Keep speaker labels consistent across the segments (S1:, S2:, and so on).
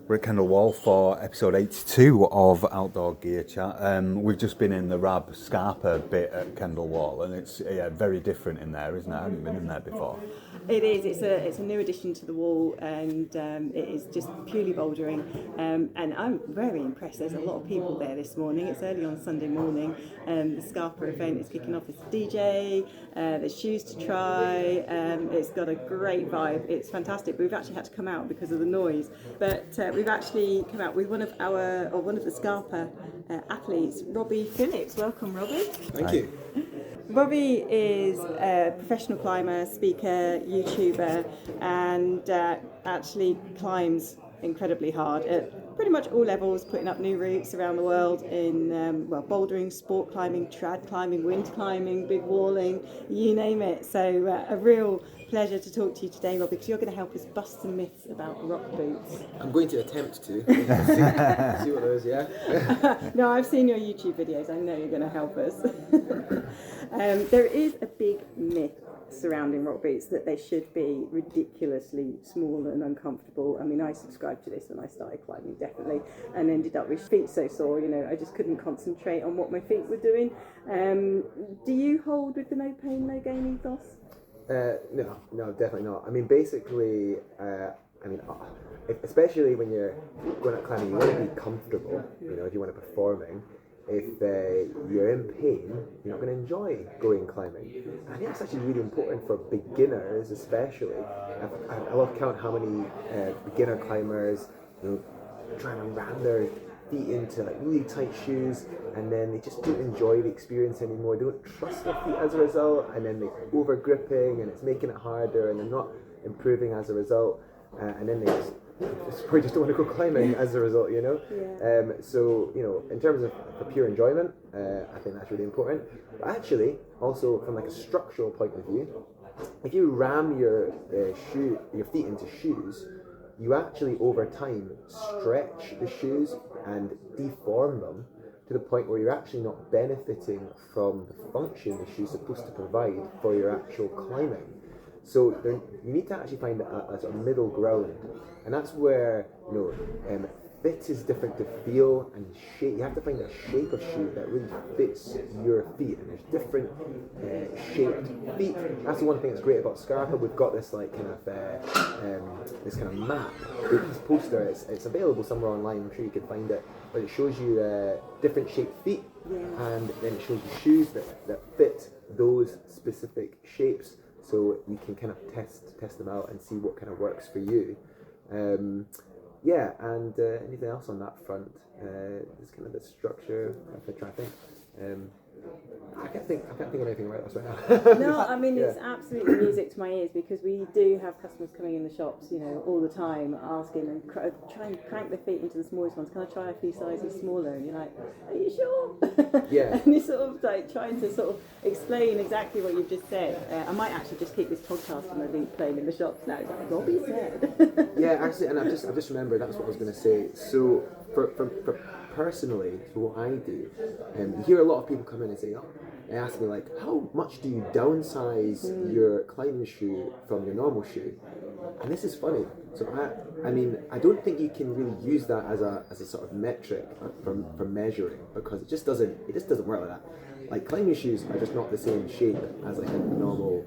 S1: We're at Kendal Wall for episode 82 of Outdoor Gear Chat. We've just been in the Scarpa bit at Kendal Wall, and it's very different in there, isn't it? I haven't been in there before.
S2: It is. It's a new addition to the wall, and it is just purely bouldering. And I'm very impressed. There's a lot of people there this morning. It's early on Sunday morning. The Scarpa event is kicking off. There's a DJ. There's shoes to try. It's got a great vibe. It's fantastic. But we've actually had to come out because of the noise. But we've actually come out with one of the Scarpa athletes, Robbie Phillips. Welcome, Robbie.
S3: Thank you.
S2: Robbie is a professional climber, speaker, YouTuber, and actually climbs incredibly hard at pretty much all levels, putting up new routes around the world in bouldering, sport climbing, trad climbing, wind climbing, big walling, you name it. So a real pleasure to talk to you today, Robbie, because you're going to help us bust some myths about rock boots.
S3: I'm going to attempt to. See what there is, yeah?
S2: No, I've seen your YouTube videos. I know you're going to help us. There is a big myth surrounding rock boots that they should be ridiculously small and uncomfortable. I mean, I subscribed to this when I started climbing, definitely, and ended up with feet so sore, I just couldn't concentrate on what my feet were doing. Do you hold with the no pain, no gain ethos?
S3: No, definitely not. I mean, basically, especially when you're going out climbing, you want to be comfortable, if you want to be performing. If you're in pain, you're not going to enjoy going climbing. I think it's actually really important for beginners, especially. I love count how many beginner climbers, trying to ram their feet into like really tight shoes, and then they just don't enjoy the experience anymore. They don't trust their feet as a result, and then they're over gripping, and it's making it harder, and they're not improving as a result, and then they probably just don't want to go climbing as a result,
S2: Yeah.
S3: So, in terms of for pure enjoyment, I think that's really important. But actually, also from like a structural point of view, if you ram your feet into shoes, you actually over time stretch the shoes and deform them to the point where you're actually not benefiting from the function the shoe's supposed to provide for your actual climbing. So you need to actually find a sort of middle ground, and that's where fit is different to feel and shape. You have to find a shape of shoe that really fits your feet, and there's different shaped feet. That's the one thing that's great about Scarpa. We've got this like kind of map, this poster. It's available somewhere online. I'm sure you can find it, but it shows you different shaped feet, and then it shows you shoes that fit those specific shapes. So you can kind of test them out and see what kind of works for you. And anything else on that front? Is kind of the structure. If I try to think. I can't think of anything right now.
S2: No, I mean, it's absolutely music to my ears, because we do have customers coming in the shops, all the time, asking and try and crank their feet into the smallest ones. Can I try a few sizes smaller? And you're like, are you sure?
S3: Yeah.
S2: And you're sort of like trying to sort of explain exactly what you've just said. I might actually just keep this podcast on the link playing in the shops now. It's like Robbie said.
S3: Yeah, actually, and I've just remembered that's what I was going to say. So for personally, for what I do, you hear a lot of people come in and say, they ask me like, how much do you downsize your climbing shoe from your normal shoe? And this is funny. So I don't think you can really use that as a sort of metric for measuring, because it just doesn't work like that. Like, climbing shoes are just not the same shape as like a normal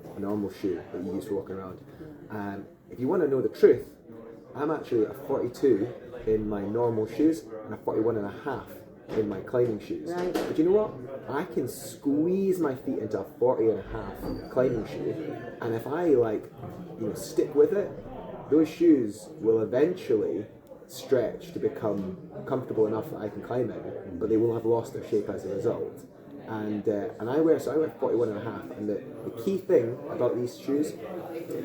S3: shoe that you use for walking around. If you want to know the truth, I'm actually a 42 in my normal shoes and a 41 and a half in my climbing shoes.
S2: Right.
S3: But you know what? I can squeeze my feet into a 40 and a half climbing shoe, and if I stick with it, those shoes will eventually stretch to become comfortable enough that I can climb in, but they will have lost their shape as a result. And I wear 41 and a half, and the key thing about these shoes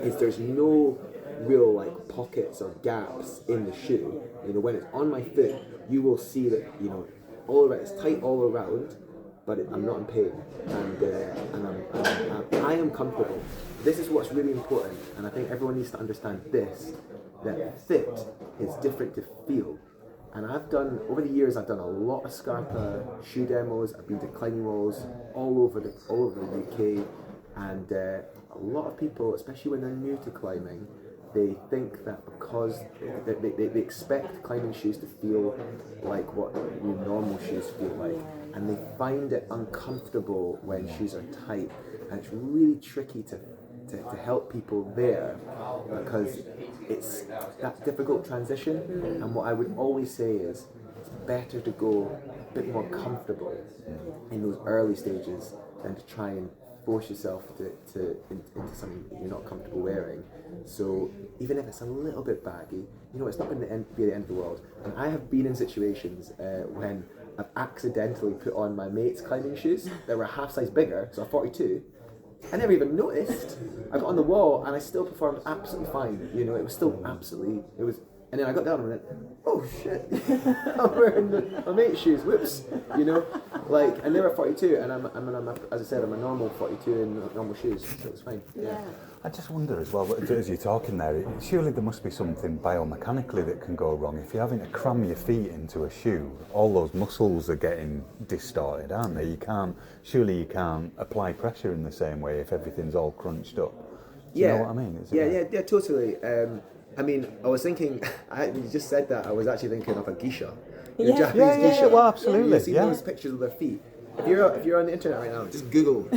S3: is there's no real like pockets or gaps in the shoe. When it's on my foot, you will see that all around, it's tight all around, but I'm not in pain, and I am comfortable. This is what's really important, and I think everyone needs to understand this, that fit is different to feel. And over the years, I've done a lot of Scarpa shoe demos. I've been to climbing walls all over the UK, and a lot of people, especially when they're new to climbing, they think that because they expect climbing shoes to feel like what your normal shoes feel like, and they find it uncomfortable when shoes are tight, and it's really tricky to help people there, because it's that difficult transition. And what I would always say is it's better to go a bit more comfortable in those early stages than to try and force yourself into something that you're not comfortable wearing. So even if it's a little bit baggy, it's not going to be the end of the world. And I have been in situations when I've accidentally put on my mate's climbing shoes that were a half size bigger, so a 42. I never even noticed. I got on the wall and I still performed absolutely fine. It was still absolutely, and then I got down and went, oh shit, I'm wearing my mate's shoes, whoops, and they were 42, and I'm as I said, I'm a normal 42 in normal shoes, so it's fine. Yeah.
S1: I just wonder as well, as you're talking there, surely there must be something biomechanically that can go wrong. If you're having to cram your feet into a shoe, all those muscles are getting distorted, aren't they? Surely you can't apply pressure in the same way if everything's all crunched up. Do you know what I mean?
S3: Yeah, totally. I was thinking, you just said that, I was actually thinking of a geisha. Japanese geisha.
S1: Well, absolutely.
S3: You've seen those pictures of their feet. If you're on the internet right now, just Google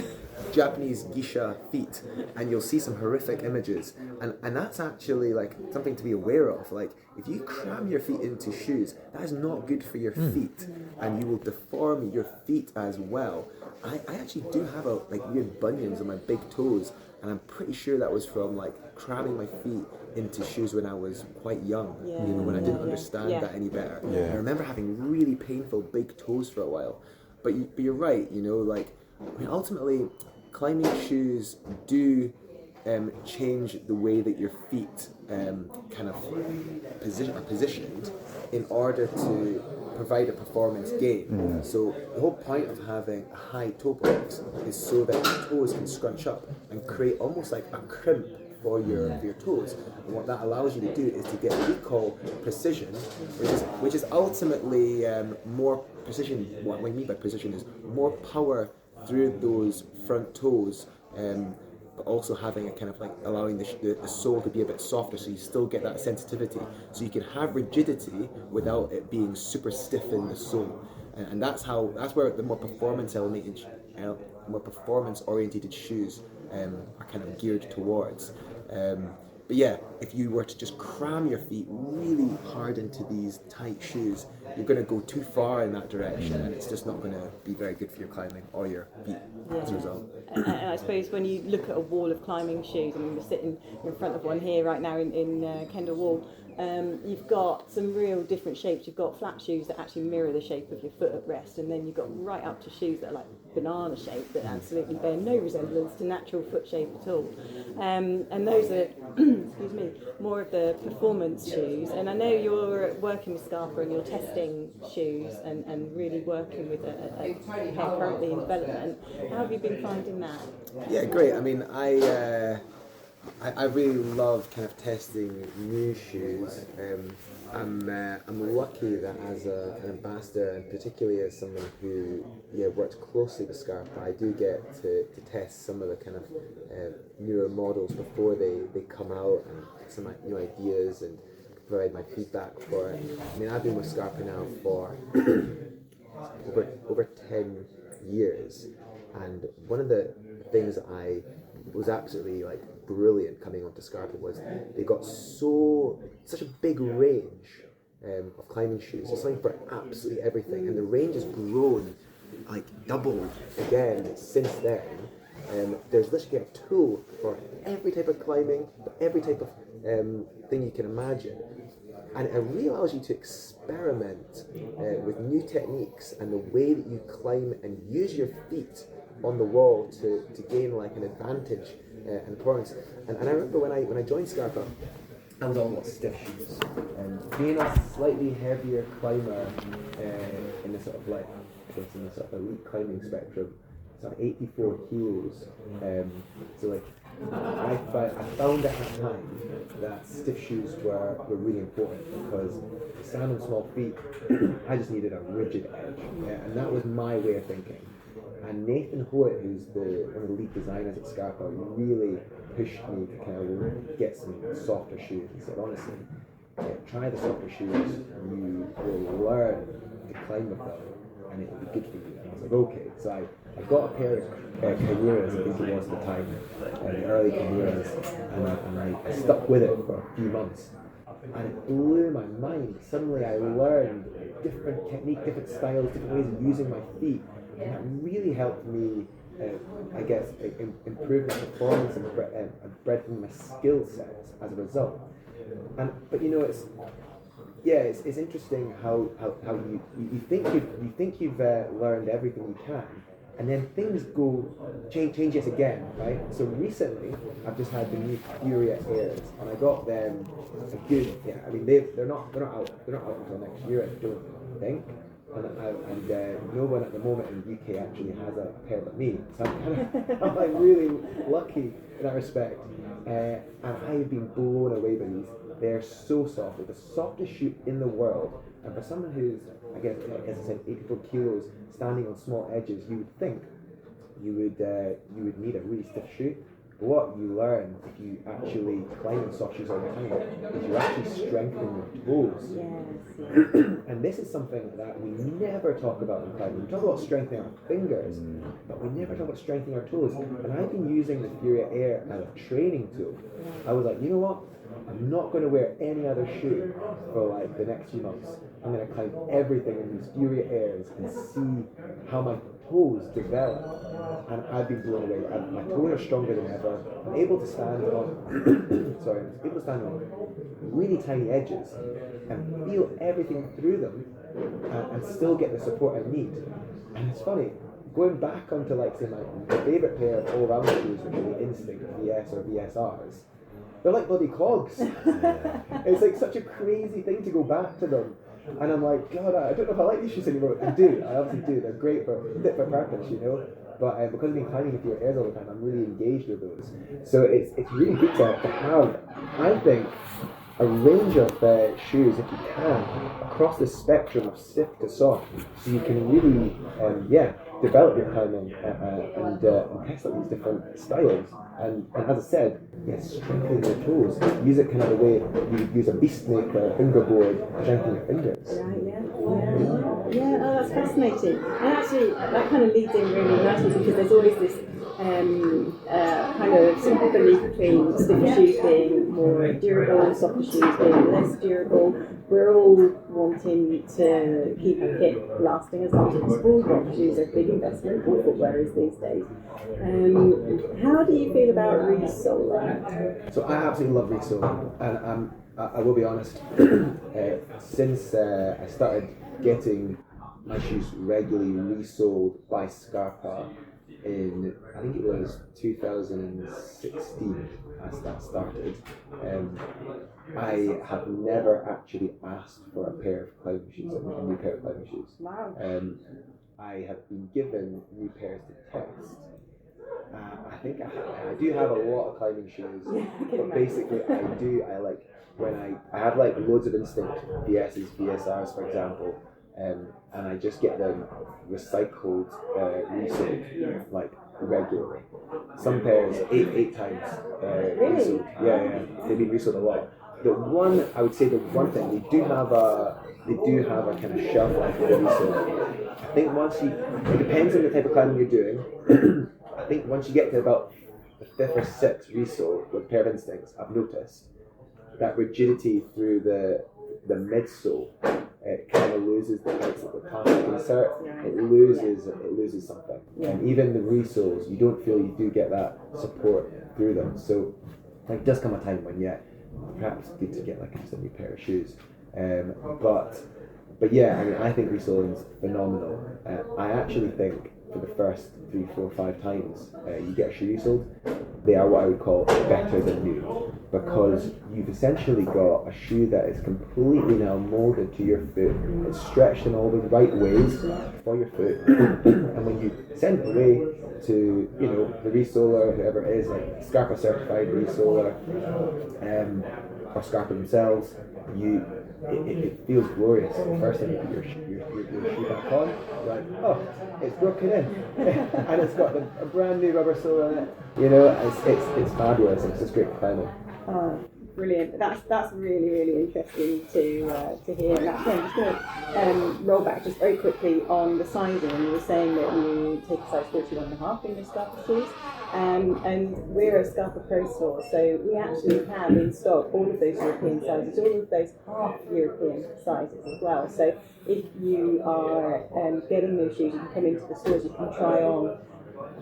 S3: Japanese geisha feet, and you'll see some horrific images. And that's actually like something to be aware of. Like, if you cram your feet into shoes, that is not good for your feet, and you will deform your feet as well. I actually do have weird bunions on my big toes, and I'm pretty sure that was from cramming my feet into shoes when I was quite young, when I didn't understand that any better.
S1: Yeah.
S3: I remember having really painful big toes for a while. But you're right, ultimately climbing shoes do change the way that your feet kind of are positioned in order to provide a performance gain. So the whole point of having a high toe box is so that your toes can scrunch up and create almost like a crimp for your toes. And what that allows you to do is to get what we call precision, which is ultimately more precision. What we mean by precision is more power through those front toes, but also having a kind of allowing the sole to be a bit softer, so you still get that sensitivity. So you can have rigidity without it being super stiff in the sole, and that's where the more performance oriented shoes are kind of geared towards. But yeah, if you were to just cram your feet really hard into these tight shoes, you're going to go too far in that direction, and it's just not going to be very good for your climbing or your feet as a result.
S2: And I suppose when you look at a wall of climbing shoes, we're sitting in front of one here right now in Kendal Wall, you've got some real different shapes. You've got flat shoes that actually mirror the shape of your foot at rest, and then you've got right up to shoes that are like banana shaped, that absolutely bear no resemblance to natural foot shape at all. And those are, excuse me, more of the performance shoes. And I know you're working with Scarpa and you're testing shoes and really working with a pair currently in development. How have you been finding that?
S3: Yeah, great. I mean, I really love kind of testing new shoes. I'm lucky that as an ambassador, and particularly as someone who works closely with Scarpa, I do get to test some of the kind of newer models before they come out, and some new ideas, and provide my feedback for it. I mean, I've been with Scarpa now for over 10 years, and one of the things I was absolutely brilliant coming onto Scarpa was they got such a big range of climbing shoes. There's something for absolutely everything, and the range has grown doubled again since then. There's literally a tool for every type of climbing, every type of thing you can imagine, and it really allows you to experiment with new techniques and the way that you climb and use your feet on the wall to gain an advantage and performance. And I remember when I joined Scarpa, I was all about stiff shoes, and being a slightly heavier climber in the sort of in the sort of elite climbing spectrum, sort of 84 kilos. So I found at the time that stiff shoes were really important, because standing on small feet, I just needed a rigid edge, and that was my way of thinking. And Nathan Hoyt, who's one of the lead designers at Scarpa, really pushed me to kind of get some softer shoes. He said, honestly, try the softer shoes. You will learn to climb with them, and it will be good for you. And I was like, okay. So I got a pair of Chimeras, I think it was at the time, the early Chimeras, and I stuck with it for a few months. And it blew my mind. Suddenly I learned different technique, different styles, different ways of using my feet. And that really helped me, I guess, improve my performance and breadthen my skill sets as a result. But you know, it's interesting how you think you've learned everything you can, and then things change yet again, right? So recently, I've just had the new Furia Airs, and I got them a good. Yeah, I mean they're not out until next year, I don't think. And no one at the moment in the UK actually has a pair but me, so I'm like really lucky in that respect. And I've been blown away by these. They're so soft. They're the softest shoe in the world. And for someone who's, I guess, as I said, 84 kilos, standing on small edges, you would think you would need a really stiff shoe. But what you learn if you actually climb in soft shoes all the time is you actually strengthen your toes.
S2: Yes.
S3: And this is something that we never talk about in climbing. We talk about strengthening our fingers, but we never talk about strengthening our toes. And I've been using the Furia Air as a training tool. I was like, you know what? I'm not going to wear any other shoe for like the next few months. I'm going to climb everything in these Furia Airs and see how my toes develop. And I've been blown away. My toes are stronger than ever. I'm able to stand on really tiny edges and feel everything through them and still get the support I need. And it's funny, going back onto like say my favourite pair of all-round shoes, which are the Instinct VS or VSRs, they're like bloody clogs. It's like such a crazy thing to go back to them. And I'm like, God, I don't know if I like these shoes anymore. I do, I obviously do. They're great for fit for purpose, you know. But because I've been climbing with your airs all the time, I'm really engaged with those. So it's really good to have, I think, a range of shoes, if you can, across the spectrum of stiff to soft, so you can really, develop your climbing and test out these different styles. And as I said, strengthen your toes. Use it kind of the way you would use a beast snake or a fingerboard to strengthen your fingers.
S2: Right, yeah, oh, that's fascinating. And actually, that kind of leads in really nicely because there's always this kind of simple belief between stiffer shoes being more durable, softer shoes being less durable. We're all wanting to keep our kit lasting as long as possible. Rock shoes are a big investment, all footwear is these days. How do you feel about resoling?
S3: So I absolutely love resoling, and I will be honest, since I started getting my shoes regularly resoled by Scarpa in, I think it was 2016 as that started, I have never actually asked for a pair of climbing shoes, a new pair of climbing shoes.
S2: Wow.
S3: I have been given new pairs to test. I think I do have a lot of climbing shoes, but basically I have like loads of Instinct VSs, VSRs for example, and I just get them recycled, resold, like regularly. Some pairs eight times resold. Yeah, they've been resold a lot. The one thing they do have a kind of shelf life for the resale. I think it depends on the type of climbing you're doing. I think once you get to about the 5th or 6th resole with a pair of Instincts, I've noticed that rigidity through the midsole, it kind of loses the plastic insert. It loses something. And even the resoles, you don't feel you do get that support through them. So there does come a time when perhaps it's good to get like just a new pair of shoes. But yeah, I mean, I think resoling is phenomenal. I actually think for the first 3, 4, 5 times you get a shoe resoled, they are what I would call better than new, because you've essentially got a shoe that is completely now molded to your foot. It's stretched in all the right ways for your foot, and when you send it away to the resoler, whoever it is, like Scarpa certified resoler, or Scarpa themselves, it feels glorious. The first time you put your shoe back on, you're like, oh, it's broken in, and it's got a brand new rubber sole on it. You know, it's fabulous. It's just great climbing.
S2: Brilliant. That's really interesting to hear. And actually, I'm just going to roll back just very quickly on the sizing. You were saying that you take a size 41.5 in your Scarpa shoes, and we're a Scarpa Pro store, so we actually have in stock all of those European sizes, all of those half European sizes as well. So if you are getting those shoes, you can come into the stores, you can try on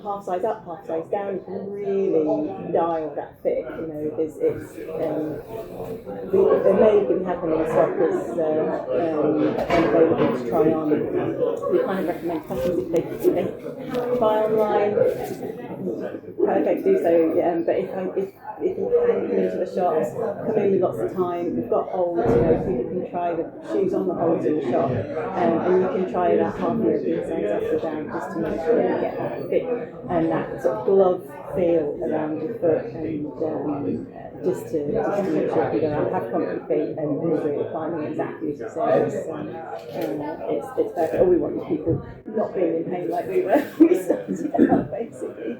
S2: half size up, half size down. You can really dial that fit. You know, there may be happening in stock as available to try on. We kind of recommend customers if they buy online, perfect, do so. But if you can come into the shops, come in with lots of time. We've got holds. You know, people can try the shoes on the holds in the shop, and you can try that half European size up or down just to make sure you get that fit and that sort of glove feel around your foot, and just to make sure you go out, have comfy feet, and enjoy the climbing exactly as you say. It's perfect. All we want is people not being in pain like we were when we started out, basically.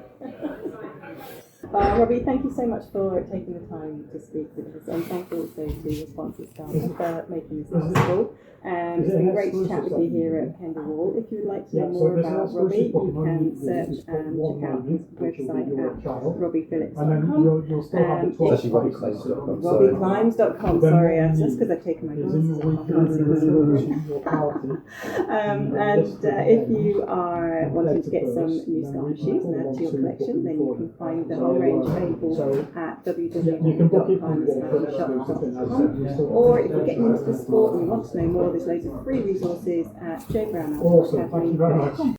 S2: Robbie, thank you so much for taking the time to speak with us, and thank you also to your sponsor Scarpa for making this possible. It's been great to chat with you here at Kendal Wall. If you would like to know more about Robbie, you can search and check out his website at robbiephillips.com.
S3: It's actually RobbieClimbs.com.
S2: RobbieClimbs.com, sorry, that's because I've taken my glasses off. And if you are wanting to get some new Scarpa shoes and add to your collection, then you can find the whole range available at www.climbsshop.com. Or if you're getting into the sport and you want to know more, there's loads of free resources at jbrown.com.